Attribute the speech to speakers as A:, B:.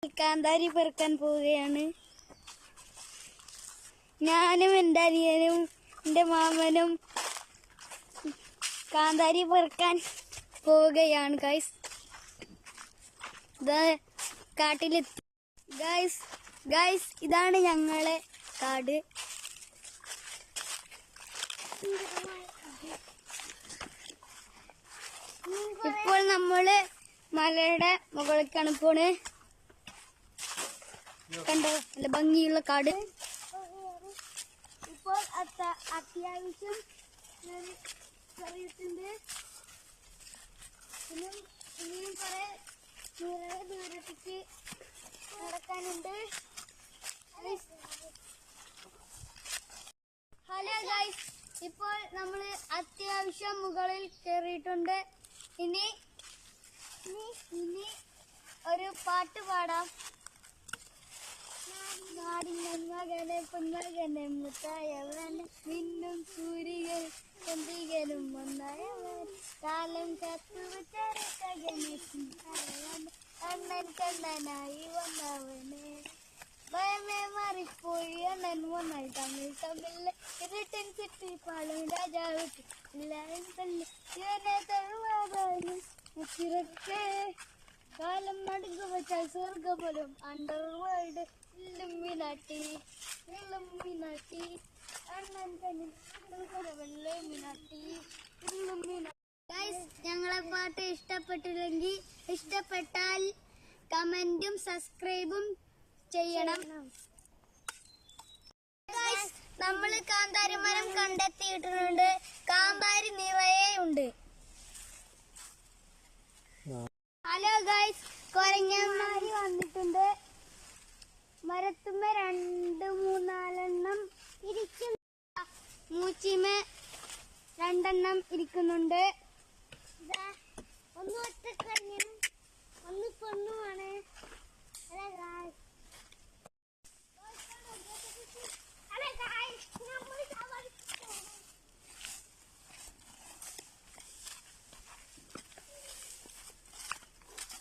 A: കാന്താരി പെറുക്കാൻ പോവുകയാണ്. ഞാനും എൻ്റെ അനിയനും എൻ്റെ മാമനും കാന്താരി പെറുക്കാൻ പോവുകയാണ് ഗൈസ്. കാട്ടിലെത്തി ഗൈസ് ഇതാണ് ഞങ്ങളെ കാട്. ഇപ്പോൾ നമ്മള് മലയുടെ മുകളിലേക്കാണ് പോണ്. കണ്ടോ നല്ല ഭംഗിയുള്ള കാട്. ഇപ്പോൾ അത്യാവശ്യം അറിയിട്ടുണ്ട്. ഇനിയും കുറെ ദൂരത്തേക്ക് നടക്കാനുണ്ട്. ഹലോ ഗൈസ്, ഇപ്പോൾ നമ്മള് അത്യാവശ്യം മുകളിൽ കയറിയിട്ടുണ്ട്. ഇനി ഒരു പാട്ട് പാടാം. നാടിന്റെ മകനെ പൊന്മകനെ മുത്തായവൻ, മിന്നും സൂര്യൻ ചന്ദ്രികനും ഒന്നായവൻ, കാലം കത്തുവച്ചരക്കകനെ അണ്ണൻ കണ്ണനായി വന്നവനെ, ഭയമേ മാറിപ്പോയി അണ്ണൻ വന്നായി തമ്മിൽ ഇരുട്ടൻ ചുറ്റി പാളും രാജാവ് എല്ലാവരും തള്ളി ഇവനെ തഴുവാതാനും ചിറക്കെ കാലം നടുങ്ങു വെച്ചാൽ സ്വർഗപോലും അണ്ടർ വേൾഡ് ഇല്ലുമിനാട്ടി അണ്ണൻ തന്നെ വെള്ളുമിനാട്ടി ഇല്ലുമിനാട്ടി. ഞങ്ങളെ പാട്ട് ഇഷ്ടപ്പെട്ടാൽ കമന്റും സബ്സ്ക്രൈബും ചെയ്യണം. നമ്മള് കാന്താരി മരം കണ്ടെത്തിയിട്ടുണ്ട്. കാന്താരി നിറയെ ഉണ്ട്. ഹലോ ഗൈസ്, കൊരങ്ങന്മാര് വന്നിട്ടുണ്ട്. മരത്തുമ്മ 2-3-4 ഇരിക്കുന്നു. മൂച്ചിമ 2 ഇരിക്കുന്നുണ്ട്. ഒന്ന് ഒറ്റ കൊരങ്ങനും ഒന്ന്